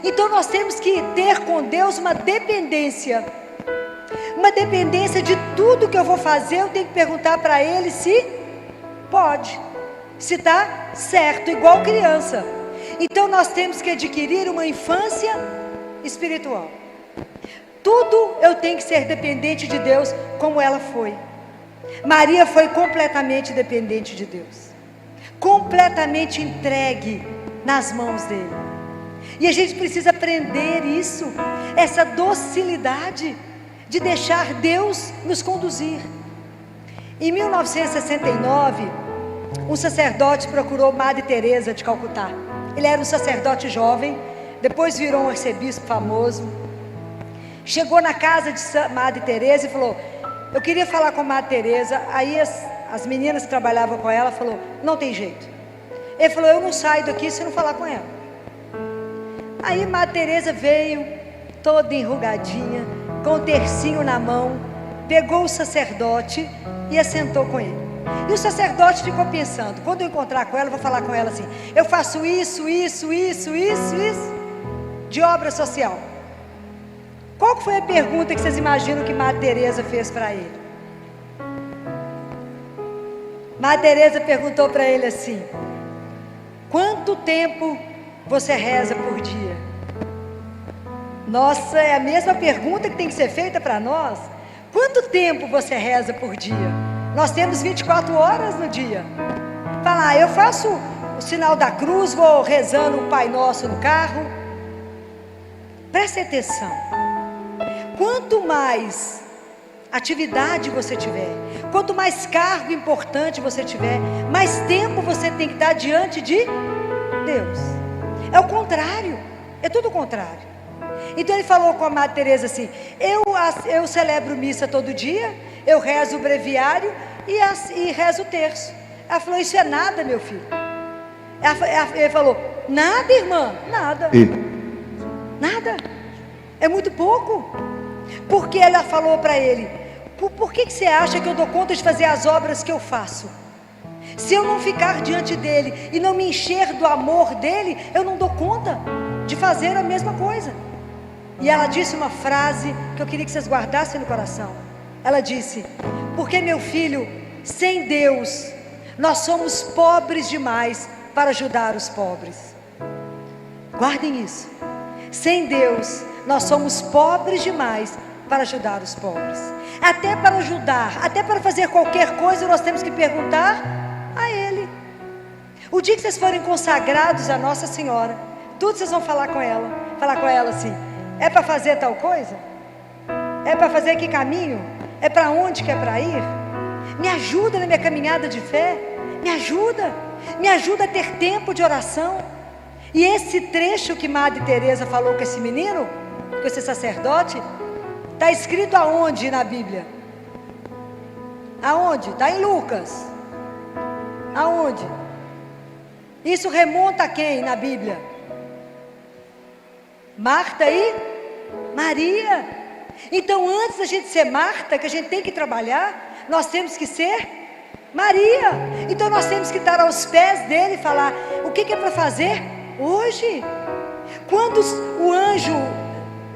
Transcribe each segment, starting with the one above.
Então nós temos que ter com Deus uma dependência de tudo que eu vou fazer. Eu tenho que perguntar para Ele se pode, se está certo, igual criança. Então nós temos que adquirir uma infância espiritual. Tudo eu tenho que ser dependente de Deus, como ela foi. Maria foi completamente dependente de Deus, completamente entregue nas mãos dele. E a gente precisa aprender isso, essa docilidade de deixar Deus nos conduzir. Em 1969, um sacerdote procurou Madre Teresa de Calcutá. Ele era um sacerdote jovem, depois virou um arcebispo famoso. Chegou na casa de Madre Teresa e falou: eu queria falar com Madre Teresa. Aí as meninas que trabalhavam com ela falou: não tem jeito. Ele falou: eu não saio daqui se não falar com ela. Aí Madre Teresa veio, toda enrugadinha, com o tercinho na mão, pegou o sacerdote e assentou com ele. E o sacerdote ficou pensando: quando eu encontrar com ela, eu vou falar com ela assim: eu faço isso, de obra social. Qual que foi a pergunta que vocês imaginam que Madre Teresa fez para ele? Madre Teresa perguntou para ele assim: quanto tempo você reza por dia? Nossa, é a mesma pergunta que tem que ser feita para nós. Quanto tempo você reza por dia? Nós temos 24 horas no dia. Fala: eu faço o sinal da cruz, vou rezando o Pai Nosso no carro. Preste atenção. Quanto mais atividade você tiver, quanto mais cargo importante você tiver, mais tempo você tem que estar diante de Deus. É o contrário, é tudo o contrário. Então ele falou com a Madre Teresa assim: eu celebro missa todo dia, eu rezo o breviário e rezo o terço. Ela falou: isso é nada, meu filho. Ele falou: nada, irmã, nada. Nada, é muito pouco. Porque ela falou para ele: por que você acha que eu dou conta de fazer as obras que eu faço? Se eu não ficar diante dele e não me encher do amor dele, eu não dou conta de fazer a mesma coisa. E ela disse uma frase que eu queria que vocês guardassem no coração. Ela disse: porque, meu filho, sem Deus nós somos pobres demais para ajudar os pobres. Guardem isso. Sem Deus nós somos pobres demais para ajudar os pobres. Até para ajudar, até para fazer qualquer coisa, nós temos que perguntar a Ele. O dia que vocês forem consagrados a Nossa Senhora, tudo vocês vão falar com ela assim: é para fazer tal coisa? É para fazer que caminho? É para onde que é para ir? Me ajuda na minha caminhada de fé, me ajuda a ter tempo de oração. E esse trecho que Madre Teresa falou com esse menino, com esse sacerdote, está escrito aonde na Bíblia? Aonde? Está em Lucas. Aonde? Isso remonta a quem na Bíblia? Marta e Maria. Então, antes da gente ser Marta, que a gente tem que trabalhar, nós temos que ser Maria. Então nós temos que estar aos pés dele e falar: o que é para fazer hoje? Quando o anjo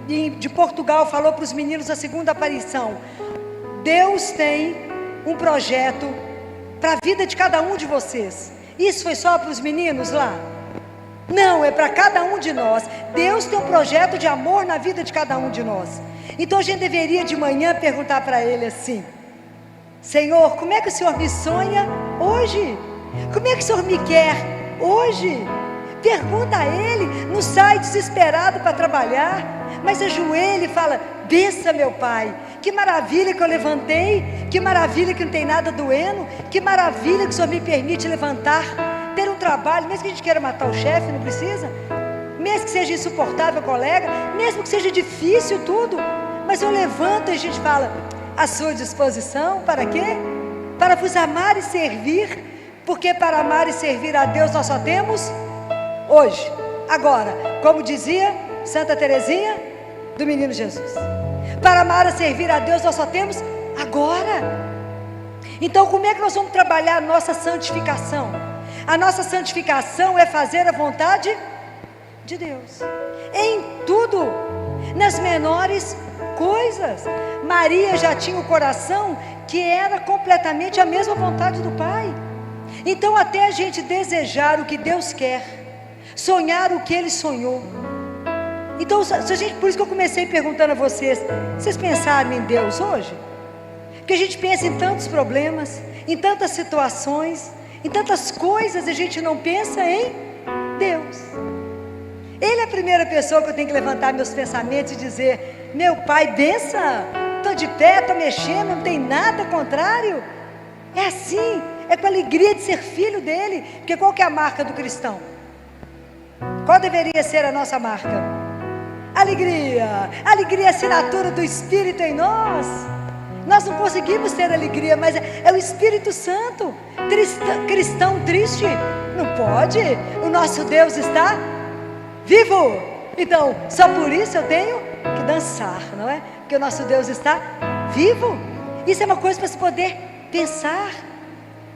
de Portugal falou para os meninos da segunda aparição: Deus tem um projeto para a vida de cada um de vocês. Isso foi só para os meninos lá? Não, é para cada um de nós. Deus tem um projeto de amor na vida de cada um de nós. Então a gente deveria de manhã perguntar para ele assim: Senhor, como é que o Senhor me sonha hoje? Como é que o Senhor me quer hoje? Pergunta a Ele. Não sai desesperado para trabalhar, mas ajoelha e fala: bença, meu Pai, que maravilha que eu levantei, que maravilha que não tem nada doendo, que maravilha que o Senhor me permite levantar, ter um trabalho, mesmo que a gente queira matar o chefe, não precisa, mesmo que seja insuportável o colega, mesmo que seja difícil tudo, mas eu levanto e a gente fala: à sua disposição, para quê? Para vos amar e servir, porque para amar e servir a Deus nós só temos hoje, agora, como dizia Santa Teresinha do Menino Jesus, para amar e servir a Deus nós só temos agora. Então como é que nós vamos trabalhar a nossa santificação? A nossa santificação é fazer a vontade de Deus, em tudo, nas menores coisas. Maria já tinha o coração que era completamente a mesma vontade do Pai. Então, até a gente desejar o que Deus quer, sonhar o que Ele sonhou. Então, se a gente, por isso que eu comecei perguntando a vocês pensaram em Deus hoje? Porque a gente pensa em tantos problemas, em tantas situações, em tantas coisas, a gente não pensa em Deus. Ele é a primeira pessoa que eu tenho que levantar meus pensamentos e dizer: meu Pai, benção, estou de pé, estou mexendo, não tem nada contrário. É assim, é com a alegria de ser filho dele. Porque qual que é a marca do cristão? Qual deveria ser a nossa marca? Alegria. Alegria é a assinatura do Espírito em nós. Nós não conseguimos ter alegria, mas é o Espírito Santo. Cristão triste? Não pode. O nosso Deus está vivo. Então, só por isso eu tenho que dançar, não é? Porque o nosso Deus está vivo. Isso é uma coisa para se poder pensar.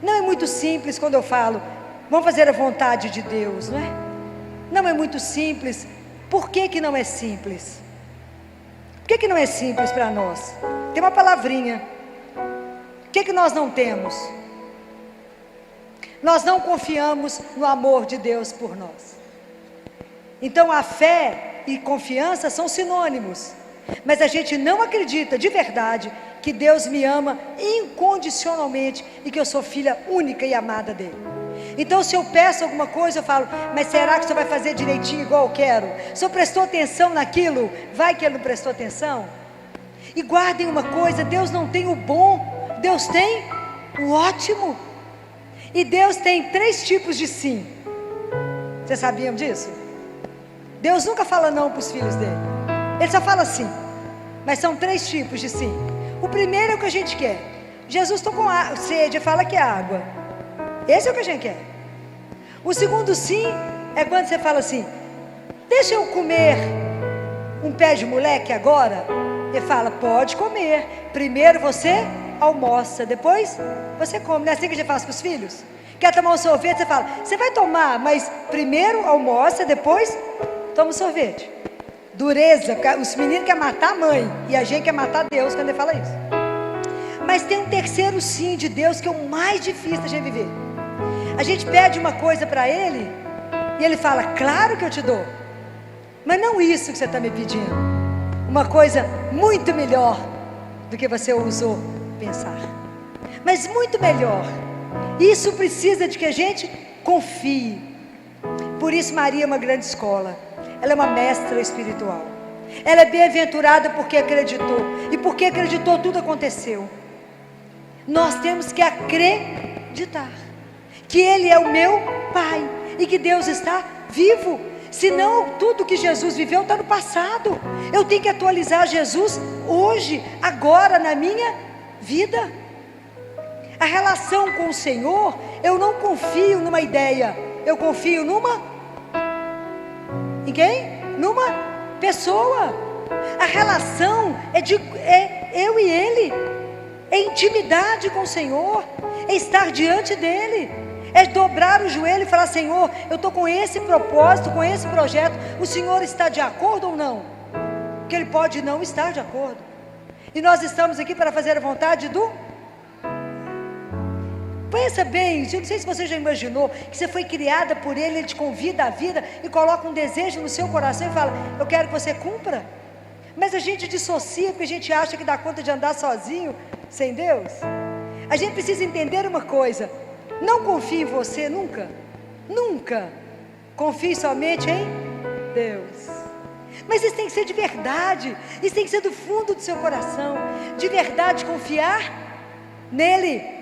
Não é muito simples quando eu falo, vamos fazer a vontade de Deus, não é? Não é muito simples. Por que que não é simples? Por que que não é simples para nós? Tem uma palavrinha. O que que nós não temos? Nós não confiamos no amor de Deus por nós. Então a fé e confiança são sinônimos, mas a gente não acredita de verdade que Deus me ama incondicionalmente e que eu sou filha única e amada dele. Então, se eu peço alguma coisa, eu falo: mas será que o senhor vai fazer direitinho igual eu quero? O senhor prestou atenção naquilo? Vai que ele não prestou atenção? E guardem uma coisa: Deus não tem o bom, Deus tem o ótimo. E Deus tem 3 tipos de sim. Vocês sabiam disso? Deus nunca fala não para os filhos dele, Ele só fala sim. Mas são 3 tipos de sim. O primeiro é o que a gente quer. Jesus está com sede, fala que é água. Esse é o que a gente quer. O segundo sim é quando você fala assim: deixa eu comer um pé de moleque agora. Ele fala: pode comer. Primeiro você almoça, depois você come. Não é assim que a gente faz com os filhos? Quer tomar um sorvete, você fala: você vai tomar, mas primeiro almoça, depois toma um sorvete. Dureza, os meninos querem matar a mãe e a gente quer matar Deus quando ele fala isso. Mas tem um terceiro sim de Deus que é o mais difícil da gente viver. A gente pede uma coisa para Ele e Ele fala: claro que eu te dou, mas não isso que você está me pedindo. Uma coisa muito melhor do que você ousou pensar, mas muito melhor. Isso precisa de que a gente confie. Por isso Maria é uma grande escola. Ela é uma mestra espiritual. Ela é bem-aventurada porque acreditou, e porque acreditou tudo aconteceu. Nós temos que acreditar que Ele é o meu Pai e que Deus está vivo. Senão tudo que Jesus viveu está no passado. Eu tenho que atualizar Jesus hoje, agora, na minha vida. A relação com o Senhor, eu não confio numa ideia, eu confio em quem? Numa pessoa. A relação é eu e Ele, é intimidade com o Senhor, é estar diante dEle, é dobrar o joelho e falar: Senhor, eu estou com esse propósito, com esse projeto, o Senhor está de acordo ou não? Porque Ele pode não estar de acordo, e nós estamos aqui para fazer a vontade do... Pensa bem, eu não sei se você já imaginou que você foi criada por Ele, Ele te convida à vida e coloca um desejo no seu coração e fala: eu quero que você cumpra. Mas a gente dissocia porque a gente acha que dá conta de andar sozinho, sem Deus. A gente precisa entender uma coisa: não confie em você nunca, nunca. Confie somente em Deus. Mas isso tem que ser de verdade, isso tem que ser do fundo do seu coração, de verdade, confiar nele.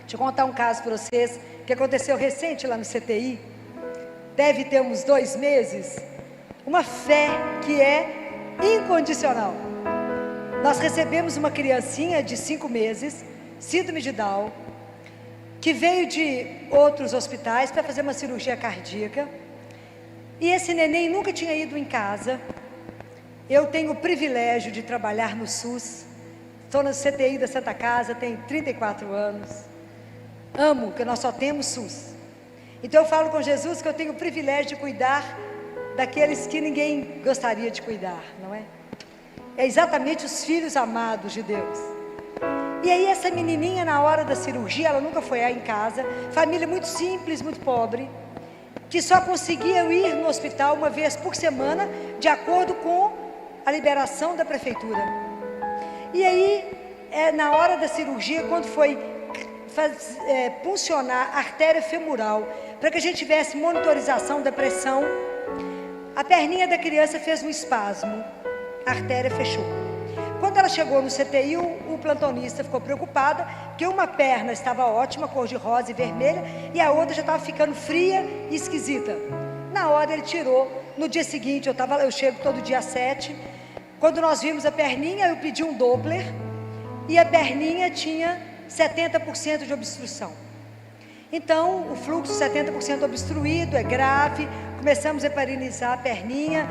Deixa eu contar um caso para vocês, que aconteceu recente lá no CTI, deve ter uns 2 meses, uma fé que é incondicional. Nós recebemos uma criancinha de 5 meses, síndrome de Down, que veio de outros hospitais para fazer uma cirurgia cardíaca, e esse neném nunca tinha ido em casa. Eu tenho o privilégio de trabalhar no SUS, estou no CTI da Santa Casa, tenho 34 anos, amo, porque nós só temos SUS. Então eu falo com Jesus que eu tenho o privilégio de cuidar daqueles que ninguém gostaria de cuidar, não é? É exatamente os filhos amados de Deus. E aí essa menininha, na hora da cirurgia, ela nunca foi aí em casa, família muito simples, muito pobre, que só conseguia ir no hospital uma vez por semana, de acordo com a liberação da prefeitura. E aí, na hora da cirurgia, quando foi puncionar a artéria femoral, para que a gente tivesse monitorização da pressão, a perninha da criança fez um espasmo, a artéria fechou. Quando ela chegou no CTI, o plantonista ficou preocupada, porque uma perna estava ótima, cor de rosa e vermelha, e a outra já estava ficando fria e esquisita. Na hora ele tirou. No dia seguinte, eu chego todo dia às 7. Quando nós vimos a perninha, eu pedi um Doppler, e a perninha tinha 70% de obstrução. Então, o fluxo 70% obstruído, é grave. Começamos a heparinizar a perninha,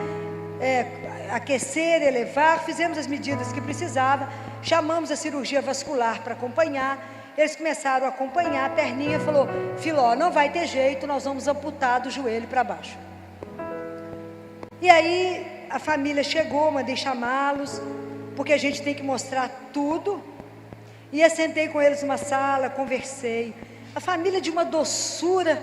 aquecer, elevar, fizemos as medidas que precisava, chamamos a cirurgia vascular para acompanhar. Eles começaram a acompanhar a perninha, falou: Filó, não vai ter jeito, nós vamos amputar do joelho para baixo. E aí a família chegou, mandei chamá-los, porque a gente tem que mostrar tudo. E eu sentei com eles numa sala, conversei. A família de uma doçura.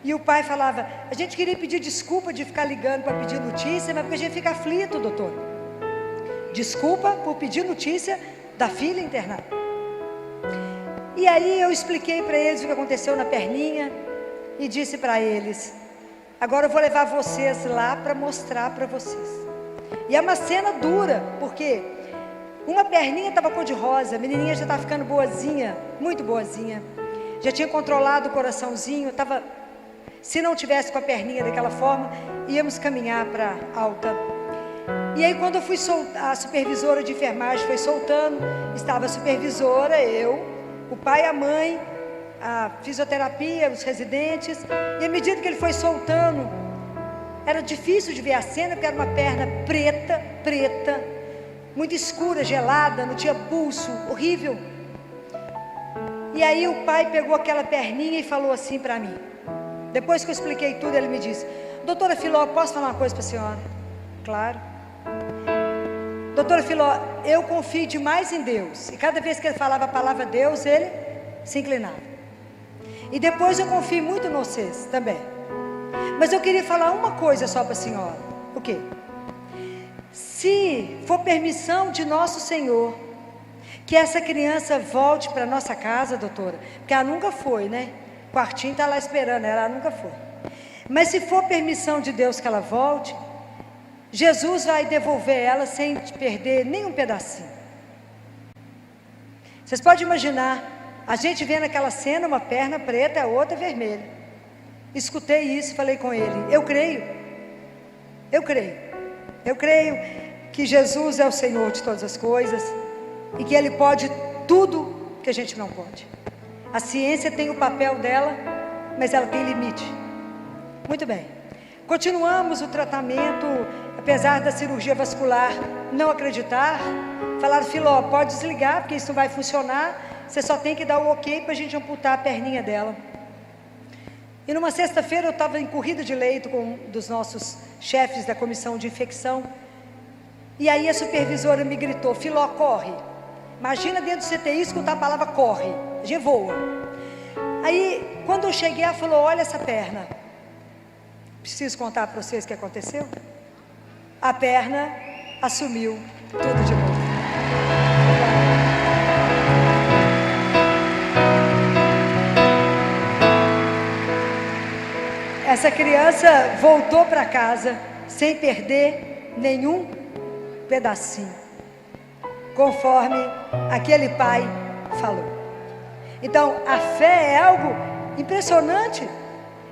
E o pai falava: a gente queria pedir desculpa de ficar ligando para pedir notícia, mas porque a gente fica aflito, doutor. Desculpa por pedir notícia da filha internada. E aí eu expliquei para eles o que aconteceu na perninha e disse para eles: agora eu vou levar vocês lá para mostrar para vocês. E é uma cena dura, porque uma perninha estava cor de rosa, a menininha já estava ficando boazinha, muito boazinha. Já tinha controlado o coraçãozinho, estava... Se não tivesse com a perninha daquela forma, íamos caminhar para alta. E aí quando eu fui soltar, a supervisora de enfermagem foi soltando, estava a supervisora, eu, o pai e a mãe, a fisioterapia, os residentes. E à medida que ele foi soltando, era difícil de ver a cena, porque era uma perna preta, muito escura, gelada, não tinha pulso, horrível. E aí o pai pegou aquela perninha e falou assim para mim. Depois que eu expliquei tudo, ele me disse: doutora Filó, posso falar uma coisa para a senhora? Claro. Doutora Filó, eu confio demais em Deus. E cada vez que ele falava a palavra Deus, ele se inclinava. E depois eu confio muito em vocês também. Mas eu queria falar uma coisa só para a senhora. O quê? Se for permissão de nosso Senhor, que essa criança volte para nossa casa, doutora, porque ela nunca foi, né? O quartinho está lá esperando, ela nunca foi. Mas se for permissão de Deus que ela volte, Jesus vai devolver ela sem perder nem um pedacinho. Vocês podem imaginar, a gente vendo aquela cena, uma perna preta, a outra vermelha. Escutei isso, falei com ele: eu creio que Jesus é o Senhor de todas as coisas, e que Ele pode tudo que a gente não pode. A ciência tem o papel dela, mas ela tem limite. Muito bem. Continuamos o tratamento, apesar da cirurgia vascular não acreditar. Falaram: Filó, pode desligar, porque isso não vai funcionar. Você só tem que dar o ok para a gente amputar a perninha dela. E numa sexta-feira eu estava em corrida de leito com um dos nossos chefes da comissão de infecção. E aí a supervisora me gritou: Filó, corre. Imagina dentro do CTI escutar a palavra corre. A gente voa. Aí, quando eu cheguei, ela falou: olha essa perna. Preciso contar para vocês o que aconteceu? A perna assumiu tudo de novo. Essa criança voltou para casa sem perder nenhum pedacinho, conforme aquele pai falou. Então, a fé é algo impressionante.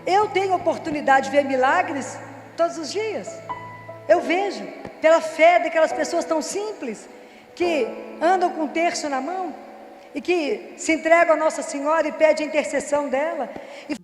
Eu tenho oportunidade de ver milagres todos os dias. Eu vejo, pela fé daquelas pessoas tão simples, que andam com um terço na mão, e que se entregam a Nossa Senhora e pedem a intercessão dela, e